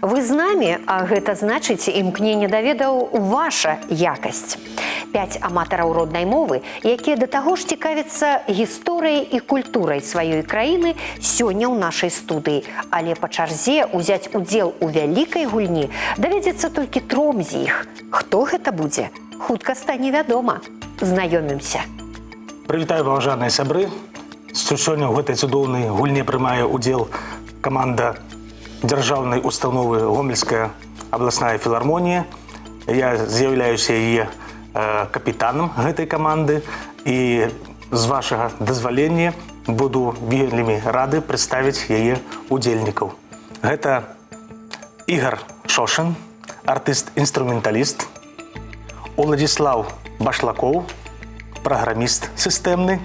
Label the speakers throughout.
Speaker 1: Вы з намі, а гэта значыць імкненне да ведаў ваша якасць. 5 аматараў роднай мовы, якія да таго ж цікавяцца гісторыяй і культурай сваёй краіны, сёння ў нашай студыі. Але па чарзе ўзяць удзел у вялікай гульні давядзецца толькі 3 з іх. Хто гэта будзе? Хутка стане вядома. Знаёмімся.
Speaker 2: Прывітаю, паважаныя сябры. Сёння ў гэтай цудоўнай гульне прымае ўдзел каманда дзяржаўнай установы Гомельская абласная філармонія. Я з'яўляюся яе капітанам гэтай каманды і з вашага дазвалення буду вельмі рады прадставіць яе удзельнікаў. Гэта Ігор Шошин, артыст-інструменталіст, Уладзіслаў Башлакоў, праграміст сістэмны,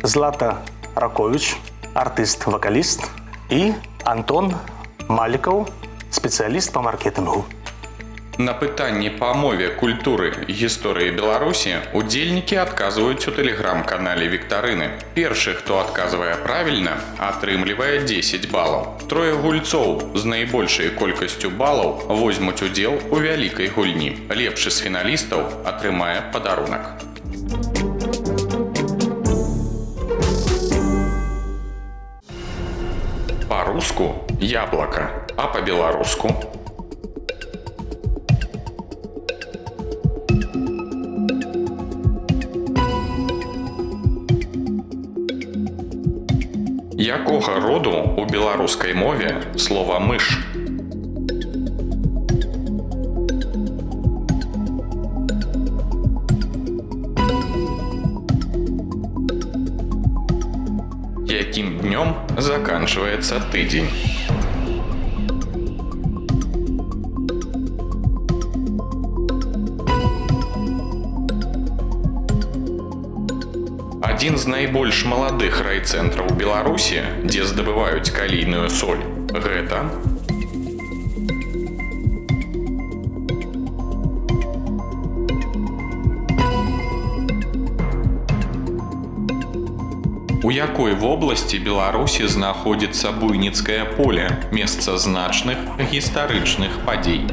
Speaker 2: Злата Ракович, артыст-вакаліст і Антон Малікаў, спецыяліст па маркетынгу.
Speaker 3: На пытанні па мове, культуры і гісторыі Беларусі удзельнікі адказваюць у тэлеграм-канале Віктарыны. Першы, хто адказвае правільна, атрымлівае 10 балаў. 3 гульцоў з найбольшай колькасцю балаў возьмуць удзел у вялікай гульні. Лепшы з фіналістаў атрымае падарунак. Па-руску яблака, а па-беларуску якога роду у беларускай мове слова мыш? Якім днём заканчивается тыдзень? Адзін з найбольш маладых райцэнтраў Беларусі, дзе здабываюць калійную соль, гэта у якой вобласці Беларусі знаходзіцца Буйніцкае поле, месца значных гістарычных падзей?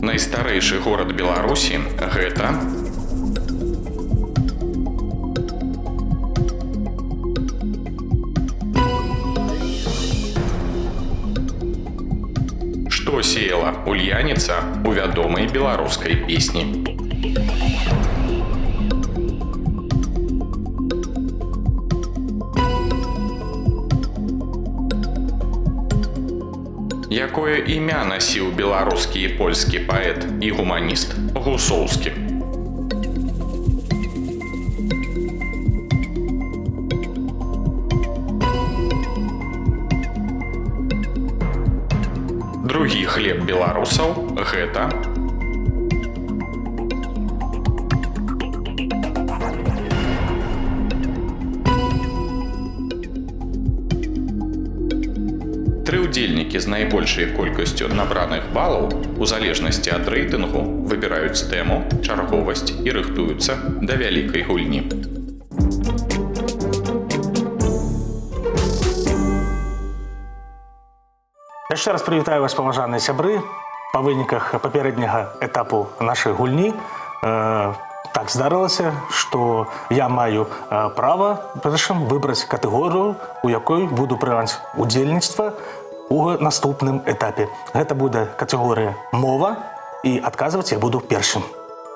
Speaker 3: Найстарэйшы горад Беларусі гэта што сеяла ульяніца у вядомай беларускай песні? Якое імя насіў беларускі і польскі паэт і гуманіст Гусоўскі? Другі хлеб беларусаў гэта тры удзельнікі з найбольшай колькасцю набраных балаў у залежнасці ад рэйтынгу выбіраюць тэму, чарговасць і рыхтуюцца да вялікай гульні.
Speaker 2: Яшчэ раз прывітаю вас, паважаныя сябры. Па выніках папярэдняга этапу нашай гульні так здарылася, што я маю права выбраць катэгорыю, у якой буду прымаць удзельніцтва у наступным этапе. Гэта будзе катэгорыя мова, і адказваць я буду першым.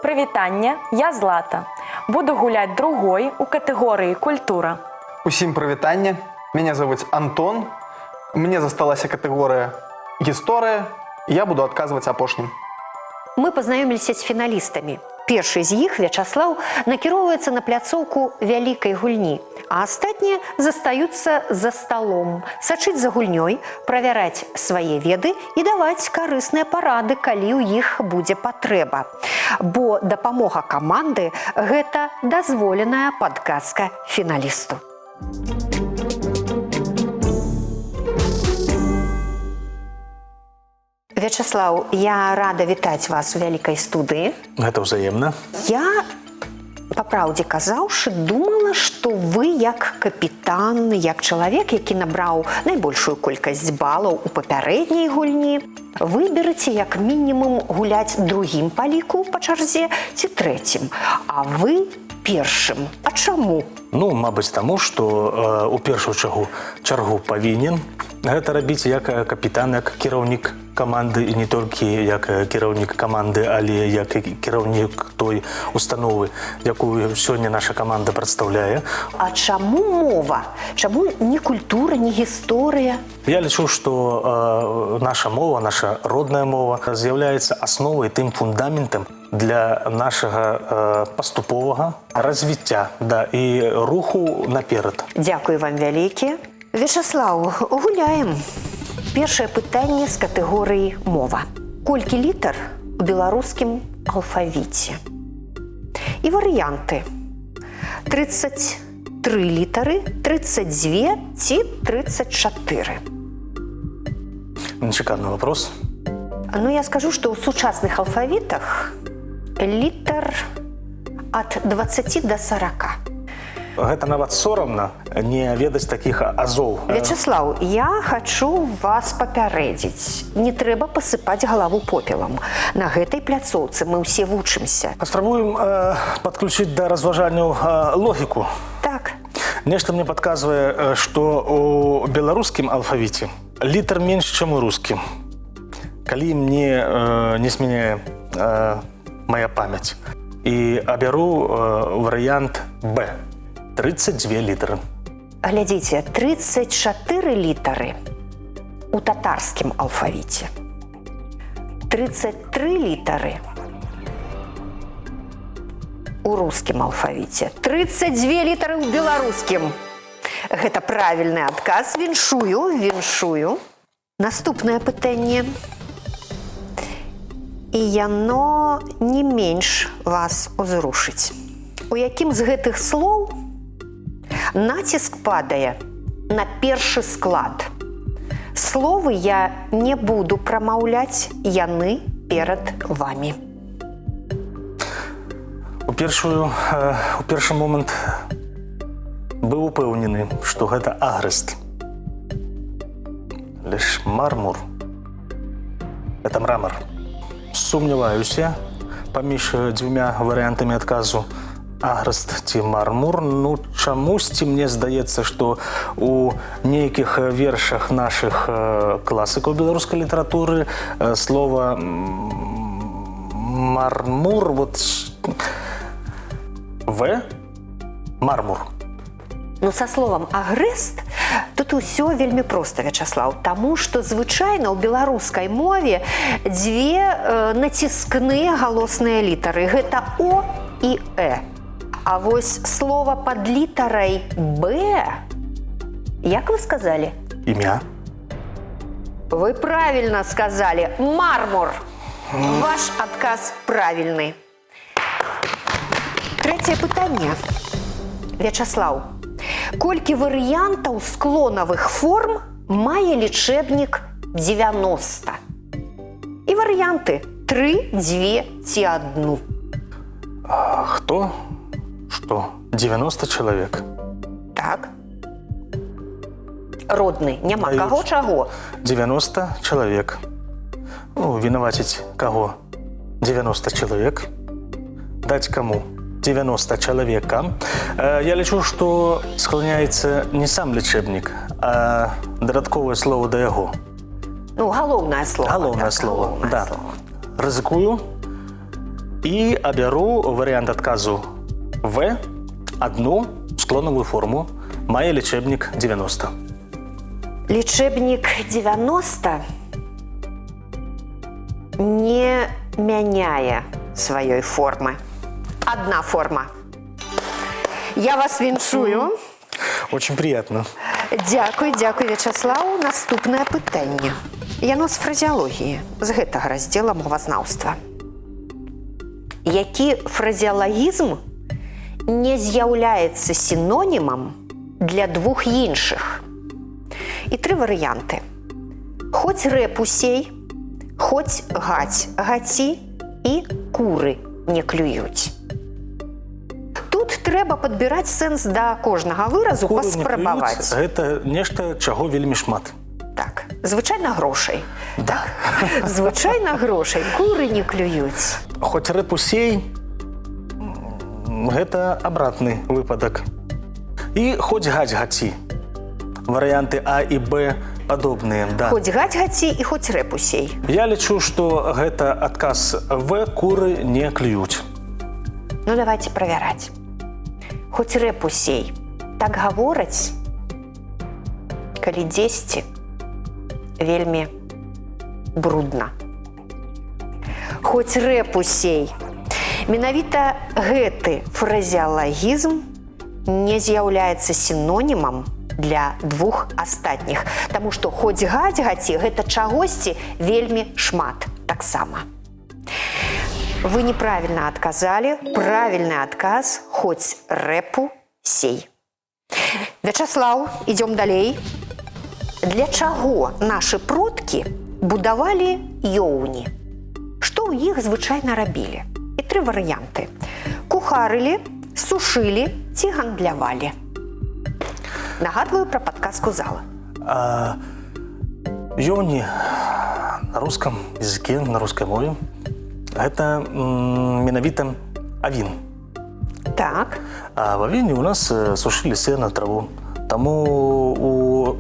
Speaker 4: Прывітанне, я Злата. Буду гуляць другой у катэгорыі культура.
Speaker 5: Усім прывітанне, мяне завуць Антон. Мне засталася катэгорыя гісторыя, і я буду адказваць апошнім.
Speaker 1: Мы пазнаёміліся з фіналістамі. Першы з іх, Вячаслаў, накіроўваецца на пляцоўку вялікай гульні, а астатнія застаюцца за сталом, сачыць за гульнёй, правяраць свае веды і даваць карысныя парады, калі ў іх будзе патрэба. Бо дапамога каманды – гэта дазволеная падказка фіналісту. Вячаслаў, я рада вітаць вас у вялікай студыі.
Speaker 2: Гэта ўзаемна.
Speaker 1: Я, па праўдзе казаўшы, думала, што вы як капітан, як чалавек, які набраў найбольшую колькасць балаў у папярэдняй гульні, выбераце як мінімум гуляць другім па ліку па чарзе ці трэцім, а вы першым. А чаму?
Speaker 2: Ну, мабыць, таму, што у першую чаргу павінен гэта рабіць як капітан, як кіраўнік каманды, і не толькі як кіраўнік каманды, але як кіраўнік той установы, якую сёння наша каманда прадстаўляе.
Speaker 1: А чаму мова? Чаму не культура, не гісторыя?
Speaker 2: Я лічу, што наша мова, наша родная мова з'яўляецца асновай, тым фундаментам для нашага паступовага развіцця, да, і руху наперад.
Speaker 1: Дзякуй вам вялікі. Вячаслаў, гуляем. Першае пытанне з катэгорыі мова. Колькі літар у беларускім алфавіце? І варыянты. 33 літары, 32 ці 34?
Speaker 2: Нечаканы вопрос.
Speaker 1: Ну, я скажу, што ў сучасных алфавітах літар ад 20 до 40.
Speaker 2: Гэта нават сорамна не ведаць такіх азоў.
Speaker 1: Вячаслаў, я хачу вас папярэдзіць. Не трэба пасыпаць галаву попелам. На гэтай пляцоўцы мы ўсе вучымся.
Speaker 2: Паспрабуем падключыць да разважанняў логіку.
Speaker 1: Так.
Speaker 2: Нешта мне падказвае, што у беларускім алфавіце літар менш, чым у рускім. Калі мне не змяняе моя памяць. І абяру варыянт Б. 32 літары.
Speaker 1: Глядзіце, 34 літары у татарскім алфавіце. 33 літары у рускім алфавіце. 32 літары ў беларускім. Гэта правільны адказ. Віншую. Наступнае пытанне. І яно не менш вас узрушыць. У якім з гэтых слоў націск падае на першы склад? Словы я не буду прамаўляць, яны перад вамі.
Speaker 2: У першы момант быў упэўнены, што гэта агрэст. Лиш мармур. Это мрамор. Сумняваюся паміж дзвюма варыянтамі адказу. Агрэст ці мармур. Ну, чамусьці мне здаецца, што у нейкіх вершах нашых класыкаў беларускай літаратуры слова мармур, вот В. Мармур.
Speaker 1: Ну, са словам агрэст тут усё вельмі проста, Вячаслаў, таму што звычайна ў беларускай мове дзве націскныя галосныя літары. Гэта О і Э. А вось слова пад літарай Б, як вы сказалі?
Speaker 2: Імя.
Speaker 1: Вы правильно сказали. Мармур. Ваш адказ правільны. Трэцяе пытанне. Вячаслаў, колькі варыянтаў склонавых форм мае лічэбнік 90? І варыянты 3, 2 ці 1.
Speaker 2: Хто? Што? 90 чалавек?
Speaker 1: Так. Родны, няма
Speaker 2: Даюць.
Speaker 1: каго чаго.
Speaker 2: 90 чалавек. Ну, вінаваціць каго? 90 чалавек. Даць каму? 90 чалавекам. Я лічу, што скланяецца не сам лічэбнік, а дадатковае слово да яго.
Speaker 1: Ну, галоўнае слово.
Speaker 2: Галоўнае
Speaker 1: так,
Speaker 2: слово,
Speaker 1: галоўнае
Speaker 2: да.
Speaker 1: слово.
Speaker 2: Рызыкую і абяру варыянт адказу В. Адну склонавую форму мае лічэбнік 90.
Speaker 1: Лічэбнік 90 не мяняе сваёй формы. Одна форма. Я вас віншую.
Speaker 2: Очень приятно.
Speaker 1: Дзякуй, Вячаслаў. Наступнае пытанне. Яно з фразеалогіі, з гэтага раздзела мовазнаўства. Які фразеалагізм не з'яўляецца сінонімам для двух іншых? І 3 варыянты. Хоць рэп усей, Хоць гаць гаці і куры не клююць. Тут трэба падбіраць сэнс да кожнага выразу,
Speaker 2: Куры не
Speaker 1: паспрабаваць.
Speaker 2: клююць, гэта нешта, чаго вельмі шмат.
Speaker 1: Так, звычайна грошай. Так, звычайна грошай. Куры не клююць.
Speaker 2: Хоць рэпу сей, гэта абратны выпадак. І хоць гаць гаці. Варыянты А і Б падобныя, да.
Speaker 1: Хоць гаць гаці і хоць рэпу сей.
Speaker 2: Я лічу, што гэта адказ В, куры не клююць.
Speaker 1: Ну, давайте правяраць. Хоць рэпу сей. Так гавораць, калі дзесьці вельмі брудна. Хоць рэпу сей. Менавіта гэты фразеалагізм не з'яўляецца сінонімам для двух астатніх, таму што хоць гаць гаці гэта чагосьці вельмі шмат таксама. Вы неправільна адказалі. Правільны адказ хоць рэпу сей. Вячаслаў, ідём далей. Для чаго нашы продкі будавалі ёўні? Што ў іх звычайна рабілі? І 3 варыянты. Кухарылі, сушылі ці гандлявалі. Нагадваю пра падказку зала.
Speaker 2: Ёўні на рускам языке, на рускай мове, гэта менавіта авін.
Speaker 1: Так.
Speaker 2: А в авіне у нас сушылі сена, траву. Таму у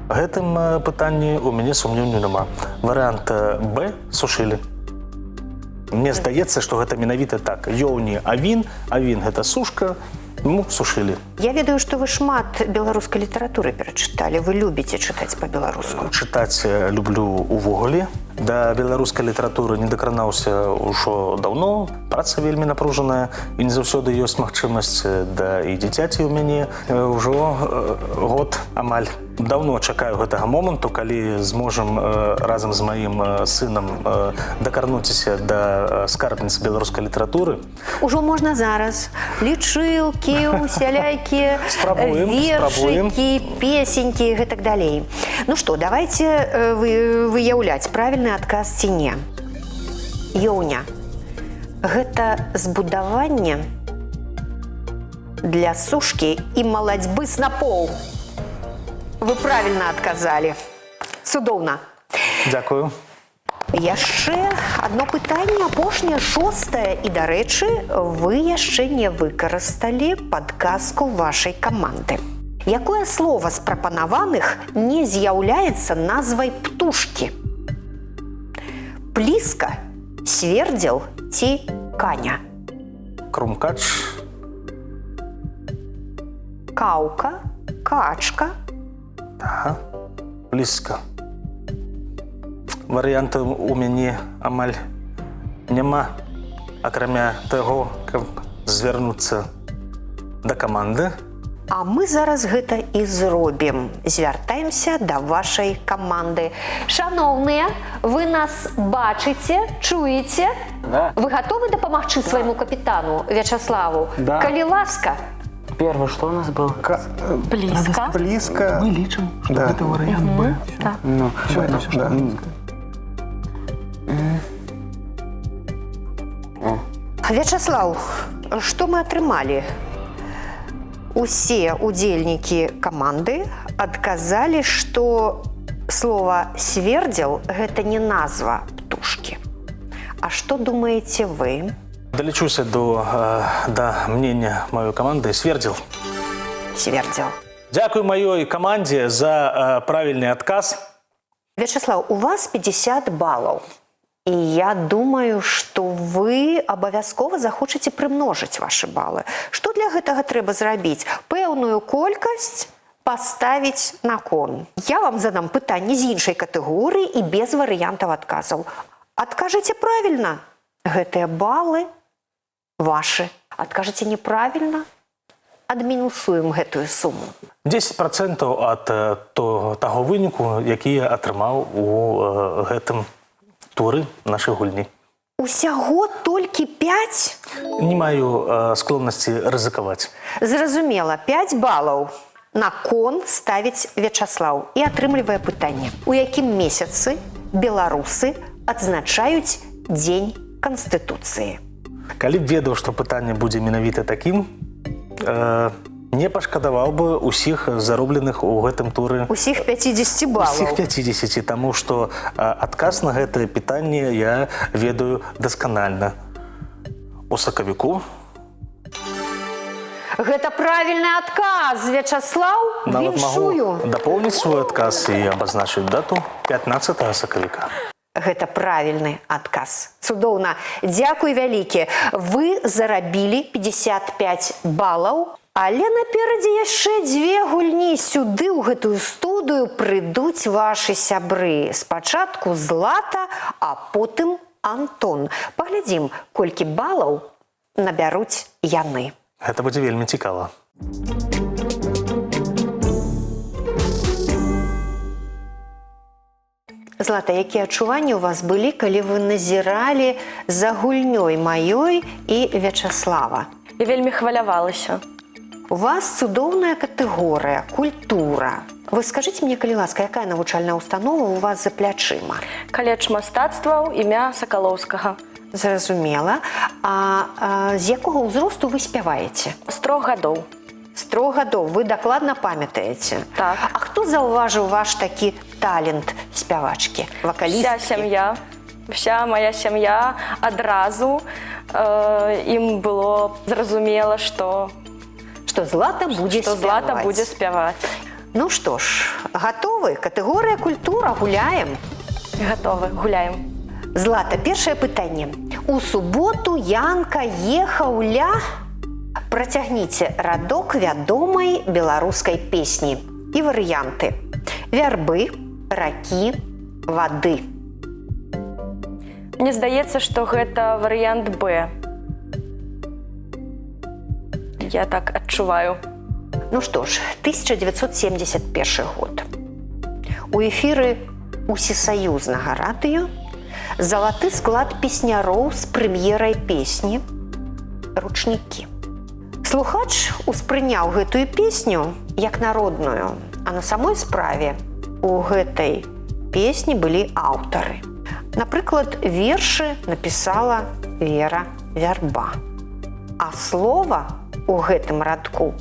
Speaker 2: гэтым пытанні у мяне сумненню няма. Варыянт Б сушылі. Мне здаецца, што гэта менавіта так. Ёўні авін, авін гэта сушка, ну, сушылі.
Speaker 1: Я ведаю, што вы шмат беларускай літаратуры перачыталі. Вы любіце чытаць па-беларуску.
Speaker 2: Чытаць люблю увогуле. Да беларускай літаратуры не дакранаўся ўжо даўно. Праца вельмі напружаная і не заўсёды ёсць магчымасць. Да і дзіцяці ў мяне ўжо год амаль. Даўно чакаю гэтага моманту, калі зможам разам з маім сынам дакарнуціся да скарбніцы беларускай літаратуры.
Speaker 1: Ужо можна зараз. Лічылкі, усялякія вершыкі, песенькі і гэтак далей. Ну што, давайте выяўляць правільны адказ ці не. Ёўня. Гэта збудаванне для сушкі і малацьбы снапоў. Вы правільна адказалі. Цудоўна.
Speaker 2: Дзякую.
Speaker 1: Яшчэ адно пытанне, апошняе, 6-е. І, дарэчы, вы яшчэ не выкарысталі падказку вашай каманды. Якое слова з прапанаваных не з'яўляецца назвай птушкі? Пліска, свердзел ці каня?
Speaker 2: Крумкач.
Speaker 1: Каўка, качка.
Speaker 2: Ага, блізка. Варыянтаў у мяне амаль няма, акрамя таго, каб звярнуцца да каманды.
Speaker 1: А мы зараз гэта і зробім. Звяртаемся да вашай каманды. Шаноўныя, вы нас бачыце, чуеце?
Speaker 6: Да.
Speaker 1: Вы гатовы дапамагчы свайму капітану Вячаславу?
Speaker 6: Да.
Speaker 1: Калі ласка.
Speaker 6: Первый, что у нас был?
Speaker 4: Блізка.
Speaker 5: Близко.
Speaker 7: Мы лічым, што
Speaker 5: Да.
Speaker 7: гэта варыянт Б.
Speaker 4: Так.
Speaker 6: Ну,
Speaker 7: Все, все,
Speaker 5: Да.
Speaker 1: Вячаслаў, што мы атрымалі? Усе удзельнікі каманды адказалі, што слова «свердзел» – гэта не назва птушкі. А што думаеце вы?
Speaker 2: Далечуся да мнення маёй каманды. Свердзел.
Speaker 1: Свердзел.
Speaker 2: Дзякую маёй камандзе за правільны адказ.
Speaker 1: Вячаслаў, у вас 50 балаў. І я думаю, што вы абавязкова захочаце прымножыць вашы балы. Што для гэтага трэба зрабіць? Пэўную колькасць паставіць на кон. Я вам задам пытанне з іншай катэгорыі і без варыянтаў адказаў. Адкажыце правільна, гэтыя балы вашы. Адкажыце неправільна, адмінусуем гэтую суму.
Speaker 2: 10% ад таго выніку, які я атрымаў у гэтым туры нашай гульні.
Speaker 1: Усяго толькі 5?
Speaker 2: Не маю склоннасці рызыкаваць.
Speaker 1: Зразумела, 5 балаў на кон ставіць Вячаслаў і атрымлівае пытанне. У якім месяцы беларусы адзначаюць Дзень Канстытуцыі?
Speaker 2: Калі б ведаў, што пытанне будзе менавіта такім, не пашкадаваў бы усіх заробленых у гэтым туры
Speaker 1: Усіх 50 балаў.
Speaker 2: усіх 50, таму што адказ на гэтае пытанне я ведаю дасканальна. У сакавіку
Speaker 1: Гэта правільны адказ, Вячаслаў.
Speaker 2: нават
Speaker 1: Віншую.
Speaker 2: магу дапоўніць свой адказ і абазначыць дату 15 сакавіка.
Speaker 1: Гэта правільны адказ. Цудоўна. Дзякуй вялікі. Вы зарабілі 55 балаў, але наперадзе яшчэ 2 гульні. Сюды ў гэтую студыю прыйдуць вашы сябры. Спачатку Злата, а потым Антон. Паглядзім, колькі балаў набяруць яны.
Speaker 2: Гэта будзе вельмі цікава.
Speaker 1: Злата, якія адчуванні ў вас былі, калі вы назіралі за гульнёй маёй і Вячаслава?
Speaker 4: Я вельмі хвалявалася.
Speaker 1: У вас цудоўная катэгорыя, культура. Вы скажыце мне, калі ласка, якая навучальная установа у вас за плячыма?
Speaker 4: Каледж мастацтваў імя Сакалоўскага.
Speaker 1: Зразумела. А з якога ўзросту вы спяваеце?
Speaker 4: З 3 гадоў.
Speaker 1: З 3 гадоў. Вы дакладна памятаеце?
Speaker 4: Так.
Speaker 1: А хто заўважыў ваш такі талент спявачкі, вакалісткі?
Speaker 4: Вся сям'я, вся моя сям'я адразу ім было зразумела, што
Speaker 1: Злата будзе
Speaker 4: спяваць.
Speaker 1: Ну што ж, гатовы? Катэгорыя культура, гуляем.
Speaker 4: Гатовы, гуляем.
Speaker 1: Злата, першае пытанне. У суботу Янка ехаў ля... Працягніце радок вядомай беларускай песні. І варыянты. Вярбы, ракі, вады.
Speaker 4: Мне здаецца, што гэта варыянт Б. Я так адчуваю.
Speaker 1: Ну што ж, 1971 год. У эфіры усесаюзнага радыё залаты склад песняроў з прэм'ерай песні «Ручнікі». Слухач успрыняў гэтую песню як народную, а на самой справе у гэтай песні былі аўтары. Напрыклад, вершы напісала Вера Вярба. А слова у гэтым радку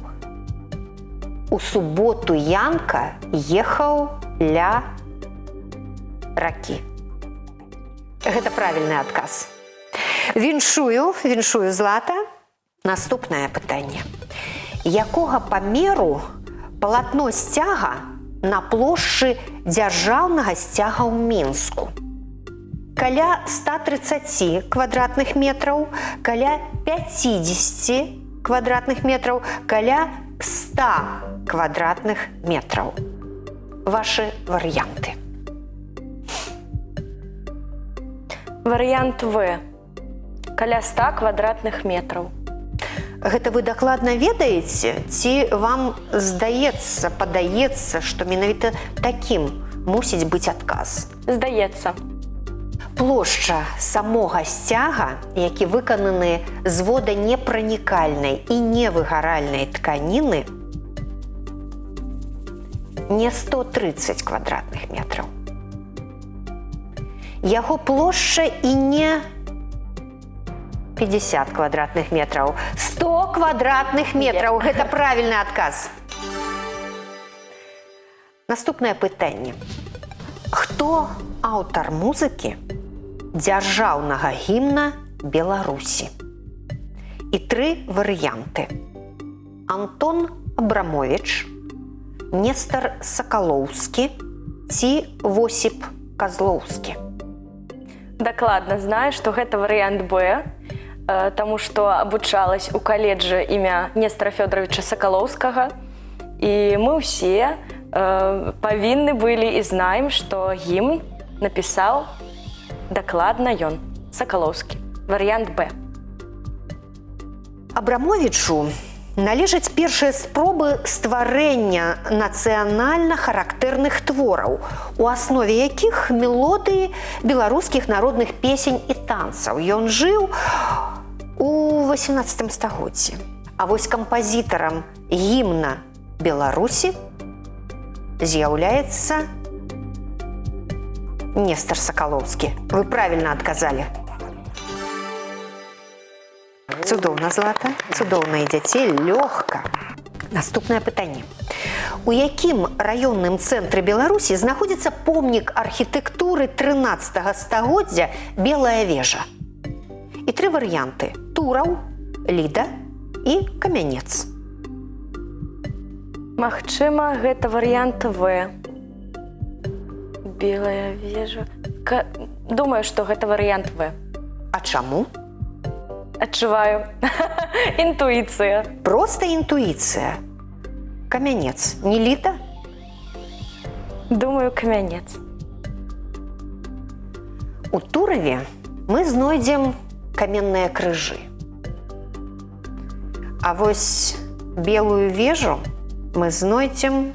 Speaker 1: «У суботу Янка ехаў ля ракі». Гэта правільны адказ. Віншую, Злата. Наступнае пытанне. Якога памеру палатно сцяга на плошчы дзяржаўнага сцяга ў Мінску? Каля 130 квадратных метраў, каля 50 квадратных метраў, каля 100 квадратных метраў. Вашы варыянты.
Speaker 4: Варыянт В. Каля 100 квадратных метраў.
Speaker 1: Гэта вы дакладна ведаеце? Ці вам здаецца, падаецца, што менавіта такім мусіць быць адказ?
Speaker 4: Здаецца.
Speaker 1: Плошча самога сцяга, які выкананы з воданепранікальнай і невыгаральнай тканіны, не 130 квадратных метраў. Яго плошча і не 50 квадратных метраў. 100 квадратных метраў. Гэта правільны адказ. Наступнае пытанне. Хто аўтар музыкі дзяржаўнага гімна Беларусі? І 3 варыянты. Антон Абрамовіч, Нестар Сакалоўскі ці Восіп Казлоўскі.
Speaker 4: Дакладна знаю, што гэта варыянт Б, таму што абучалась у каледжы імя Нестара Фёдоровича Сакалоўскага, і мы ўсе павінны былі і знаем, што гімн напісаў дакладна ён, Сакалоўскі. Варыянт Б.
Speaker 1: Абрамовічу належаць першыя спробы стварэння нацыянальна характэрных твораў, у аснове якіх мелодыі беларускіх народных песень і танцаў. Ён жыў у 18 стагоддзі. А вось кампазітарам гімна Беларусі з'яўляецца Нестор Соколовский. Вы правильно отказали. Цудоўна, Злата. Цудоўна ідзяце, лёгка. Наступнае пытанне. У якім раённым цэнтры Беларусі знаходзіцца помнік архітэктуры 13 стагоддзя Белая вежа? І 3 варыянты: Тураў, Ліда і Камянец.
Speaker 4: Магчыма, гэта варыянт В. Белая вежа. Думаю, што гэта варыянт В.
Speaker 1: А чаму?
Speaker 4: Адчуваю. Інтуіцыя.
Speaker 1: Просто інтуіцыя. Камянец. Не Ліда?
Speaker 4: Думаю, Камянец.
Speaker 1: У Тураве мы знойдзем каменныя крыжы. А вось Белую вежу мы знойдзем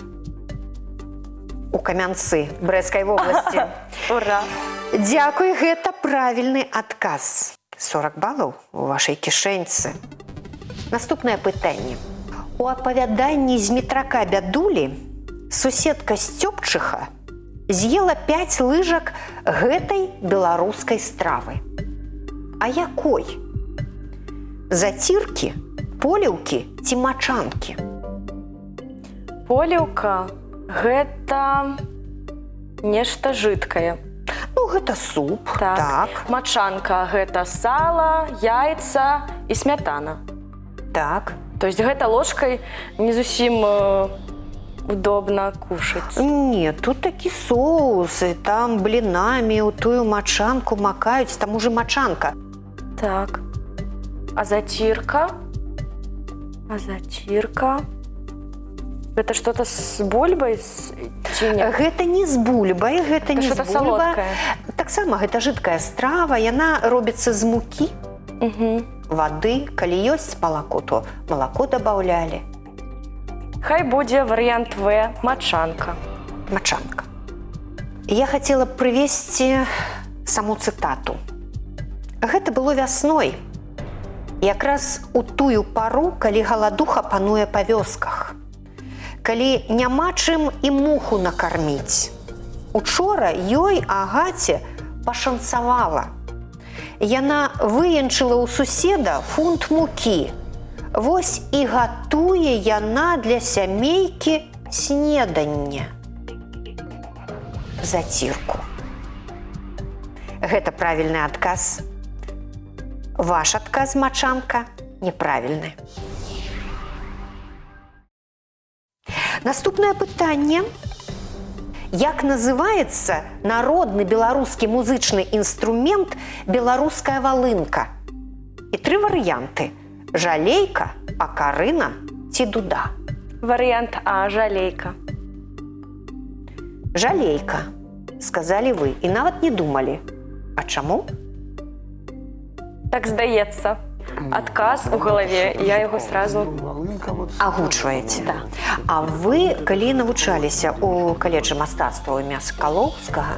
Speaker 1: у Камянцы Брэсцкай вобласці.
Speaker 4: Ура!
Speaker 1: Дзякуй, гэта правільны адказ. 40 балаў у вашай кішэньцы. Наступнае пытанне. У апавяданні Змітрака Бядулі суседка Сцёпчыха з'ела 5 лыжак гэтай беларускай стравы. А якой? Заціркі, поліўкі ці мачанкі?
Speaker 4: Поліўка – гэта нешта жидкае.
Speaker 1: Ну, гэта суп,
Speaker 4: Так.
Speaker 1: так,
Speaker 4: Мачанка – гэта сала, яйца і смятана.
Speaker 1: так.
Speaker 4: То есть гэта ложкай не зусім удобна кушаць.
Speaker 1: Не, тут такі соус, і там блінамі ў тую мачанку макаюць, там уже мачанка.
Speaker 4: Так. А зацірка? Гэта что-то з бульбай ці не?
Speaker 1: Гэта не з бульбай, гэта не з
Speaker 4: что-то
Speaker 1: бульба.
Speaker 4: салодкае.
Speaker 1: Таксама гэта жидкая страва, яна робіцца з мукі, вады, калі ёсць малако, то малако дабаўлялі.
Speaker 4: Хай будзе варыянт В – мачанка.
Speaker 1: Мачанка. Я хацела б прывесці саму цытату. Гэта было вясной. Якраз у тую пару, калі галадуха пануе па вёсках. Калі няма чым і муху накарміць. Учора ёй, Агаце, пашанцавала. Яна выянчыла ў суседа фунт мукі. Вось і гатуе яна для сямейкі снеданне. Зацірку. Гэта правільны адказ. Ваш адказ, мачанка, неправільны. Наступнае пытанне. Як называецца народны беларускі музычны інструмент беларуская валынка? І 3 варыянты: жалейка, акарына ці дуда.
Speaker 4: Варыянт А – жалейка.
Speaker 1: Жалейка, сказалі вы, і нават не думалі. А чаму?
Speaker 4: Так здаецца. Адказ у галаве, я яго сразу...
Speaker 1: Агучваеце. А вы, калі навучаліся ў каледжы мастацтва імя Сакалоўскага,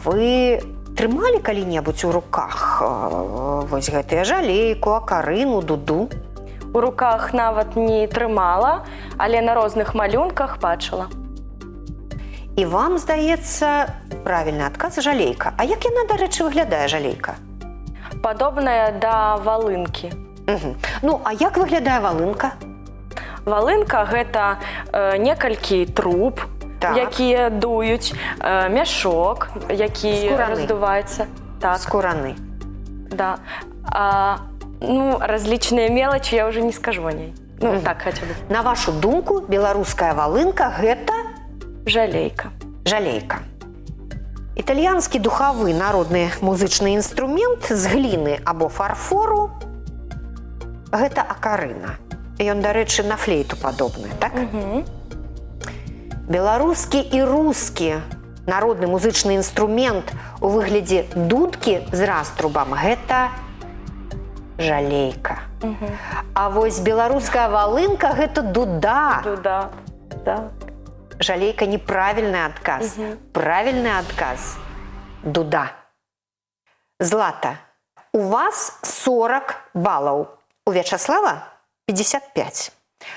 Speaker 1: вы трымалі калі-небудзь у руках вось гэтыя жалейку, акарыну, дуду?
Speaker 4: У руках нават не трымала, але на розных малюнках бачыла.
Speaker 1: І вам, здаецца, правільны адказ жалейка. А як яна, дарэчы, выглядае жалейка?
Speaker 4: Падобная да валынкі.
Speaker 1: Ну, а як выглядае валынка?
Speaker 4: Валынка – гэта некалькі труб, якія дуюць, мяшок, які раздуваецца.
Speaker 1: Скураны.
Speaker 4: Да. Различныя мелочи я уже не скажу о ней. Так хотя бы.
Speaker 1: На вашу думку, беларуская валынка – гэта?
Speaker 4: Жалейка.
Speaker 1: Жалейка. Італьянскі духавы народны музычны інструмент з гліны або фарфору – гэта акарына. Ён, дарэчы, на флейту падобны, так? Беларускі і рускі народны музычны інструмент у выглядзе дудкі з раструбам – гэта жалейка. А вось беларуская валынка – гэта дуда.
Speaker 4: Дуда, так.
Speaker 1: Жалейка – неправільны адказ. Правільны адказ – дуда. Злата, у вас 40 балаў. У Вячаслава – 55.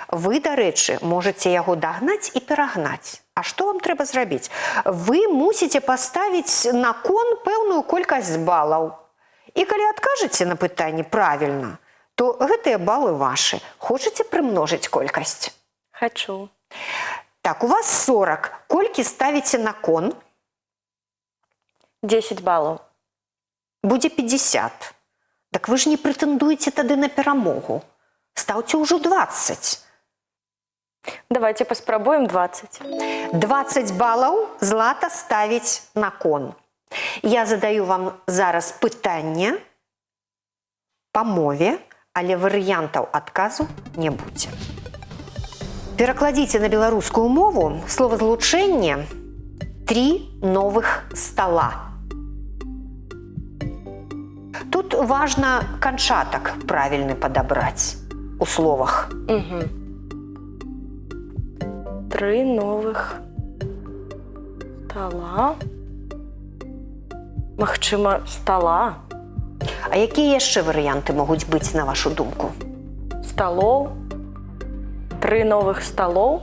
Speaker 1: Вы, дарэчы, можаце яго дагнаць і перагнаць. А што вам трэба зрабіць? Вы мусіце паставіць на кон пэўную колькасць балаў. І калі адкажаце на пытанне правільна, то гэтыя балы вашы. Хочаце прымножыць колькасць?
Speaker 4: Хочу.
Speaker 1: Так, у вас 40. Колькі ставіце на кон?
Speaker 4: 10 баллов.
Speaker 1: Будзе 50. Так вы ж не прэтэндуеце тады на перамогу. Стаўце ўжо 20.
Speaker 4: Давайте паспрабуем 20.
Speaker 1: 20 балаў Злата ставіць на кон. Я задаю вам зараз пытанне па мове, але варыянтаў адказу не будзе. Перакладзіце на беларускую мову словазлучэнне «3 новых стола». Тут важна канчатак правільны падабраць у словах.
Speaker 4: 3 новых стола. Магчыма, стола.
Speaker 1: А якія яшчэ варыянты могуць быць, на вашу думку?
Speaker 4: Столов. 3 новых столов.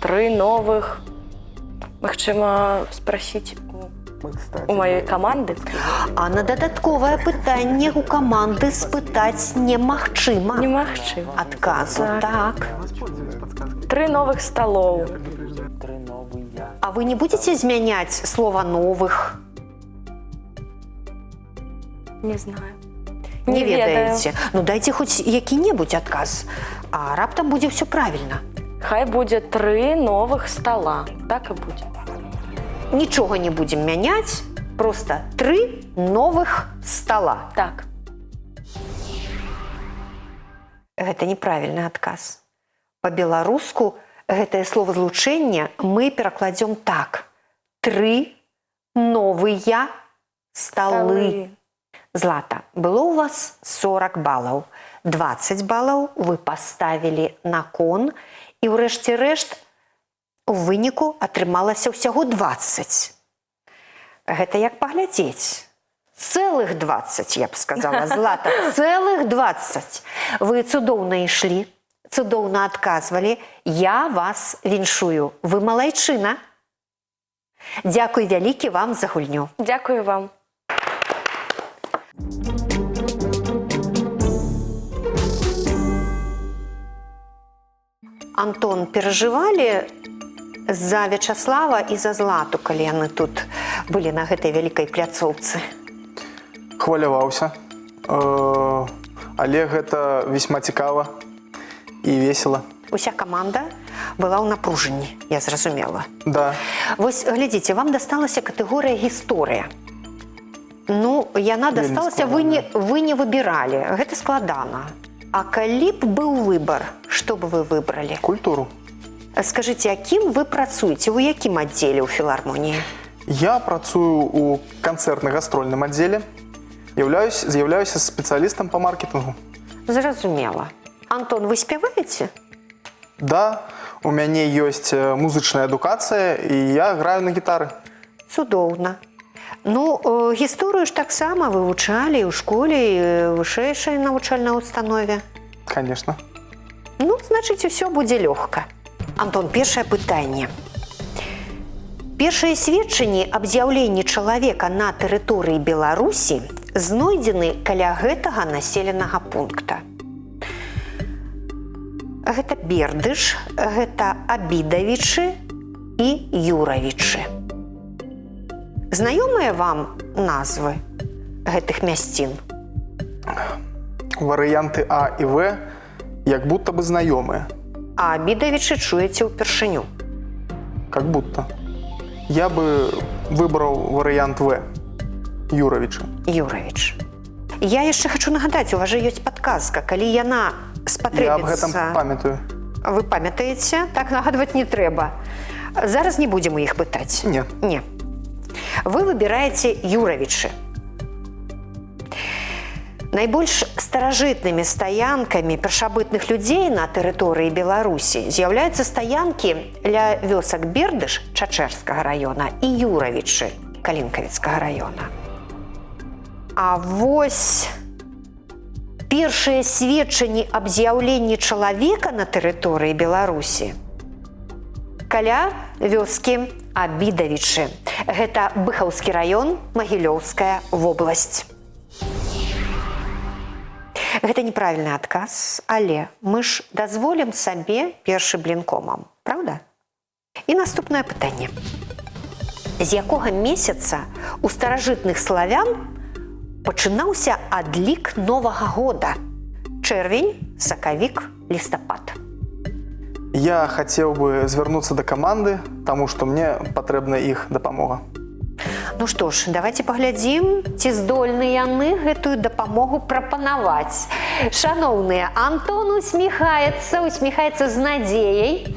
Speaker 4: 3 новых... Магчыма, спросіць у маёй каманды.
Speaker 1: А на дадатковае пытанне у каманды спытаць немагчыма.
Speaker 4: Немагчыма.
Speaker 1: Адказу, так.
Speaker 4: 3 новых столов.
Speaker 6: 3 новые.
Speaker 1: А вы не будете змяняць слова «новых»?
Speaker 4: Не знаю.
Speaker 1: Не
Speaker 4: ведаю.
Speaker 1: ведаеце. Ну дайце хоць які-небудзь адказ. А раптам будзе ўсё правільна.
Speaker 4: Хай будзе 3 новых стола. Так і будзе.
Speaker 1: Нічога не будзем мяняць, просто 3 новых стола.
Speaker 4: Так.
Speaker 1: Гэта неправільны адказ. Па-беларуску гэтае словазлучэнне мы перакладзём так. 3 новыя столы. Злата, было у вас 40 балаў. 20 балаў вы паставілі на кон, і ўрэшце рэшт у выніку атрымалася ўсяго 20. Гэта як паглядзець. Цэлых 20, я б сказала, Злата, цэлых 20. Вы цудоўна ішлі, цудоўна адказвалі. Я вас віншую. Вы малайчына. Дзякуй вялікі вам за гульню.
Speaker 4: Дзякую вам.
Speaker 1: Антон, перажывалі за Вячаслава і за Злату, калі яны тут былі на гэтай вялікай пляцоўцы?
Speaker 5: Хваляваўся. Але гэта весьма цікава і весела.
Speaker 1: Уся каманда была ў напружанні, я зразумела.
Speaker 5: Да.
Speaker 1: Вось, глядзіце, вам дасталася катэгорыя гісторыя. Ну, яна дасталася, вы не выбіралі. Гэта складана. А калі б быў выбар, што б вы выбралі?
Speaker 5: Культуру.
Speaker 1: Скажыце, а кім вы працуеце? У якім аддзеле ў філармоніі?
Speaker 5: Я працую у канцэртна-гастрольным аддзеле. З'яўляюся спецыялістам па маркетынгу.
Speaker 1: Зразумела. Антон, вы спяваеце?
Speaker 5: Да, у мяне ёсць музычная адукацыя, і я граю на гітары.
Speaker 1: Цудоўна. Ну, гісторыю ж таксама вывучалі ў школе і вышэйшай навучальнай установе.
Speaker 5: Конечно.
Speaker 1: Ну, значыць, усё будзе лёгка. Антон, першае пытанне. Першыя сведчанні аб з'яўленні чалавека на тэрыторыі Беларусі знойдзены каля гэтага населенага пункта. Гэта Бердыш, гэта Абідавічы і Юравічы. Знаёмыя вам назвы гэтых мясцін?
Speaker 5: Варыянты А і В як будто бы знаёмыя.
Speaker 1: А Абідавічы чуеце ўпершыню?
Speaker 5: Как будто. Я бы выбраў варыянт В. Юравічы.
Speaker 1: Юравіч. Я яшчэ хочу нагадаць, у вас жа ёсць падказка, калі яна спатрэбіцца...
Speaker 5: Я аб гэтым памятаю.
Speaker 1: Вы памятаеце? Так нагадваць не трэба. Зараз не будзем у іх пытаць.
Speaker 5: Не.
Speaker 1: Не. Вы выбіраеце Юравічы. Найбольш старажытнымі стаянкамі першабытных людзей на тэрыторыі Беларусі з'яўляюцца стаянкі ля вёсак Бердыш Чачэрскага раёна і Юравічы Калінкавіцкага раёна. А вось Першыя сведчанні аб з'яўленні чалавека на тэрыторыі Беларусі каля вёскі Абідавічы. Гэта Быхаўскі раён, Магілёўская вобласць. Гэта неправільны адказ, але мы ж дазволім сабе першы блін комам, правда? І наступнае пытанне. З якога месяца у старажытных славян пачынаўся адлік Новага года? Чэрвень, сакавік, лістапад.
Speaker 5: Я хотел бы звярнуцца да каманды, таму што мне патрэбна іх дапамога.
Speaker 1: Ну што ж, давайте паглядзім, ці здольны яны гэтую дапамогу прапанаваць. Шаноўныя, Антон усміхаецца з надзеяй.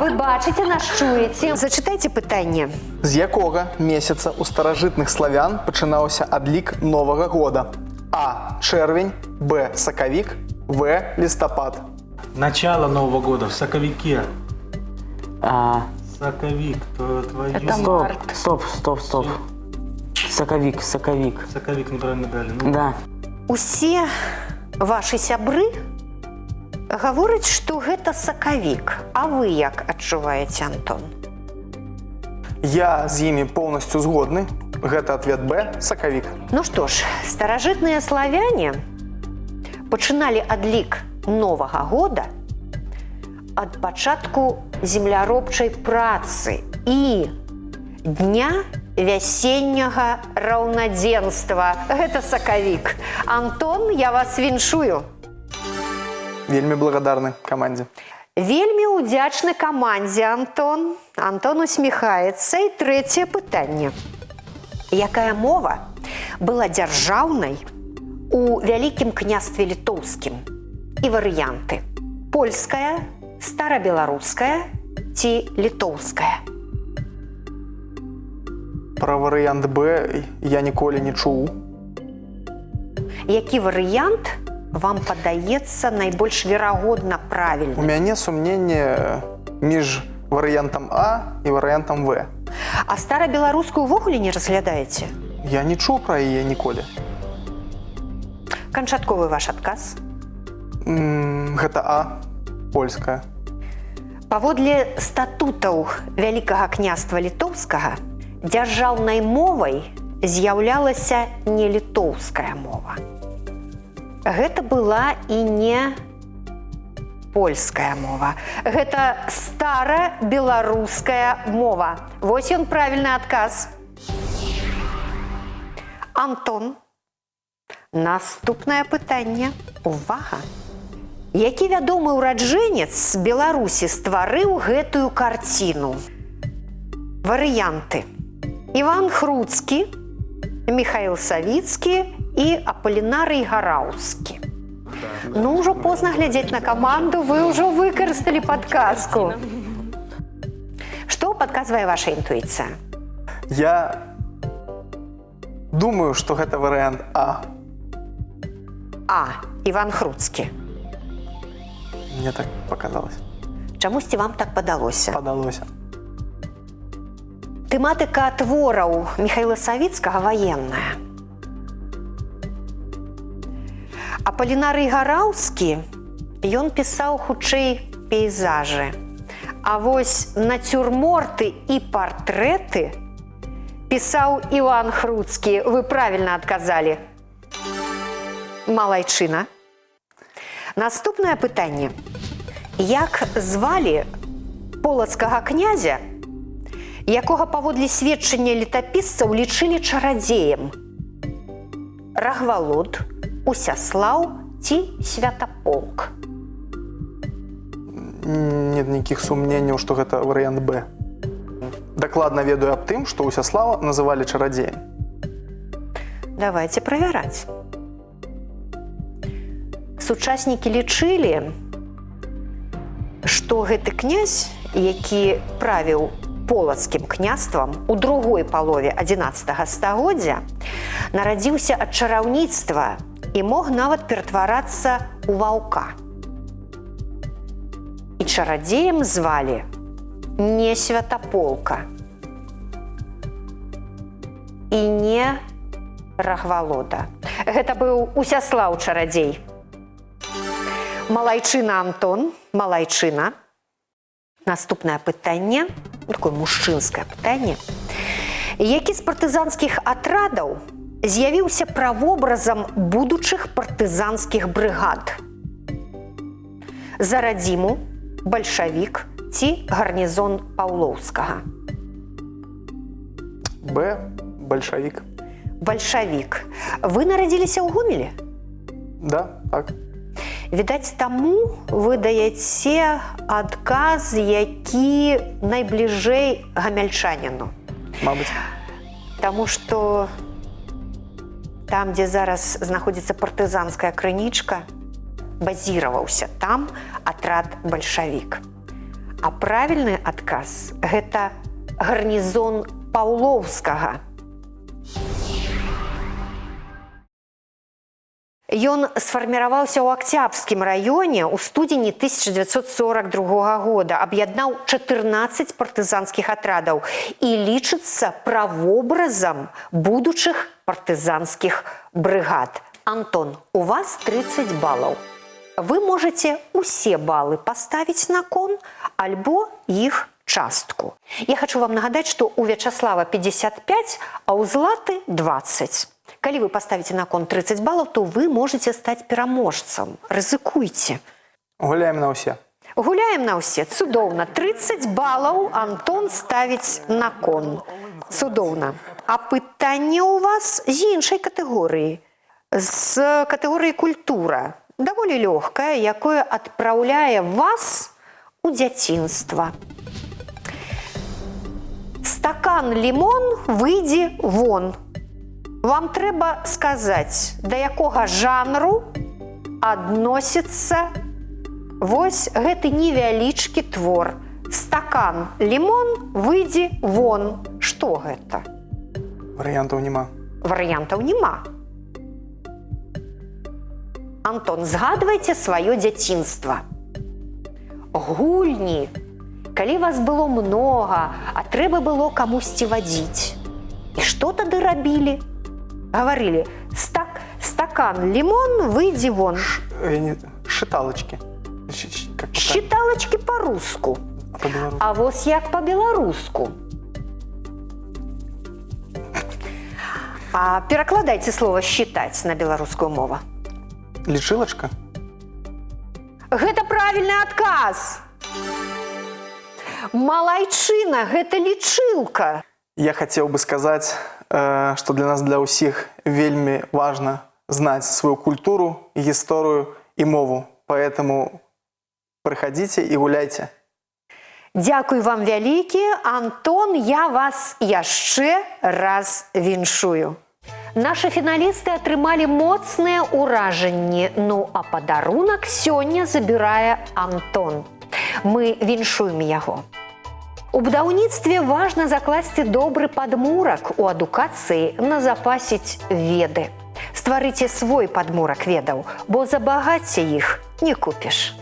Speaker 1: Вы бачыце, нас чуеце. Зачытайце пытанне.
Speaker 5: З якога месяца ў старажытных славян пачынаўся адлік Новага года? А. Чэрвень, Б. Сакавік, В. Лістапад.
Speaker 2: Начало Нового года в соковике. Соковик, твою...
Speaker 4: Это
Speaker 6: Стоп,
Speaker 4: март.
Speaker 6: стоп. Соковик.
Speaker 2: Соковик неправильно дали. Ну,
Speaker 6: Да.
Speaker 1: Усе вашы сябры гавораць, што гэта сакавік. А вы як адчуваеце, Антон?
Speaker 5: Я з імі поўнасцю згодны. Гэта адвет Б. Сакавік.
Speaker 1: Ну што ж, старажытныя славяне пачыналі адлік Новага года ад пачатку земляробчай працы і дня вясенняга раўнадзенства. Гэта сакавік. Антон, я вас віншую.
Speaker 5: Вельмі благодарны камандзе.
Speaker 1: Вельмі ўдзячны камандзе, Антон. Антон усміхаецца. І трэцяе пытанне. Якая мова была дзяржаўнай у Вялікім княстве літоўскім? І варыянты. Польская, старабеларуская ці літоўская?
Speaker 5: Пра варыянт Б я ніколі не чуў.
Speaker 1: Які варыянт вам падаецца найбольш верагодна
Speaker 5: У
Speaker 1: правільным?
Speaker 5: мяне сумненне між варыянтам А і варыянтам В.
Speaker 1: А старабеларускую увогуле не разглядаеце?
Speaker 5: Я не чуў пра яе ніколі.
Speaker 1: Канчатковы ваш адказ?
Speaker 5: Гэта А, польская.
Speaker 1: Паводле статутаў Вялікага княства літоўскага дзяржаўнай мовай з'яўлялася не літоўская мова. Гэта была і не польская мова. Гэта старабеларуская мова. Вось ён правільны адказ. Антон, наступнае пытанне. Увага! Які вядомы ўраджэнец з Беларусі стварыў гэтую карціну? Варыянты. Іван Хруцкі, Міхаіл Савіцкі і Аполлінарый Гараўскі. Ну, ўжо позна глядзець на каманду, вы ўжо выкарысталі падказку. Што падказвае ваша інтуіцыя?
Speaker 5: Я думаю, што гэта варыянт А.
Speaker 1: А. Іван Хруцкі.
Speaker 5: Мне так показалось.
Speaker 1: Чамусьці вам так падалося?
Speaker 5: Падалося.
Speaker 1: Тэматыка твораў Міхаіла Савіцкага ваенная. Аполлінарый Гараўскі, ён пісаў хутчэй пейзажы. А вось нацюрморты і партрэты пісаў Іван Хруцкі. Вы правільна адказалі. Малайчына. Наступнае пытанне. Як звалі полацкага князя, якога паводле сведчання летапісцаў лічылі чарадзеем? Рагвалод, Усяслаў ці Святаполк?
Speaker 5: Нет никаких сумненняў, што гэта варыянт Б. Дакладна ведаю аб тым, што Усяслава называлі чарадзеем.
Speaker 1: Давайте правяраць. Сучаснікі лічылі, што гэты князь, які правіў полацкім княствам у другой палове 11 стагоддзя, нарадзіўся ад чараўніцтва і мог нават ператварацца ў ваўка. І чарадзеем звалі не Святаполка і не Рахвалода. Гэта быў Усяслаў чарадзей. Малайчына Антон. Малайчына. Наступнае пытанне, такое мужчынскае пытанне. Які з партызанскіх атрадаў з'явіўся правобразам будучых партызанскіх брыгад? Зарадзіму, бальшавік ці гарнізон Паўлоўскага?
Speaker 5: Б. Большевик.
Speaker 1: Бальшавік. Вы нарадзіліся ў Гомелі?
Speaker 5: Да, так.
Speaker 1: Відаць, таму вы даяце адказ, які найбліжэй гамяльчаніну.
Speaker 5: Мабыць.
Speaker 1: Таму што там, дзе зараз знаходзіцца партызанская крынічка, базіраваўся там атрад бальшавік. А правільны адказ – гэта гарнізон Паўлоўскага. Ён сфарміраваўся ў Акцябрскім раёне ў студзені 1942 года, аб'яднаў 14 партызанскіх атрадаў і лічыцца правобразам будучых партызанскіх брыгад. Антон, у вас 30 балаў. Вы можаце усе балы паставіць на кон альбо іх частку. Я хочу вам нагадаць, што у Вячаслава 55, а ў Златы 20. Калі вы паставіце на кон 30 балаў, то вы можете стаць пераможцам. Рызыкуйце.
Speaker 5: Гуляем на ўсе.
Speaker 1: Гуляем на ўсе. Цудоўна. 30 балаў Антон ставіць на кон. Цудоўна. А пытанне ў вас з іншай катэгорыі. З катэгорыі культура. Даволі лёгкае, якое адпраўляе вас у дзяцінства. Стакан лімон выйдзе вон. Вам трэба сказаць, да якога жанру адносіцца вось гэты невялічкі твор. Стакан лімон выйдзе вон. Што гэта?
Speaker 5: Варыянтаў няма.
Speaker 1: Варыянтаў няма. Антон, згадвайце сваё дзяцінства. Гульні. Калі вас было многа, а трэба было камусьці вадзіць. І што тады рабілі? Гаварылі, стакан лімон выйдзе вон.
Speaker 5: Шыталачкі.
Speaker 1: Считалочки по-руску. А вось як по-беларуску. А перакладайце слово «считать» на беларускую мову.
Speaker 5: Лічылачка?
Speaker 1: Гэта правільны адказ. Малайчына, гэта лічылка.
Speaker 5: Я хацеў бы сказаць, што для нас, для ўсіх, вельмі важна знаць сваю культуру, гісторыю і мову. Поэтому прыходзіце і гуляйце.
Speaker 1: Дзякуй вам вялікі. Антон, я вас яшчэ раз віншую. Нашы фіналісты атрымалі моцныя ўражанні, ну а падарунак сёння забірае Антон. Мы віншуем яго. У будаўніцтве важна закласці добры падмурак, у адукацыі назапасіць веды. Стварыце свой падмурак ведаў, бо за багацце іх не купіш.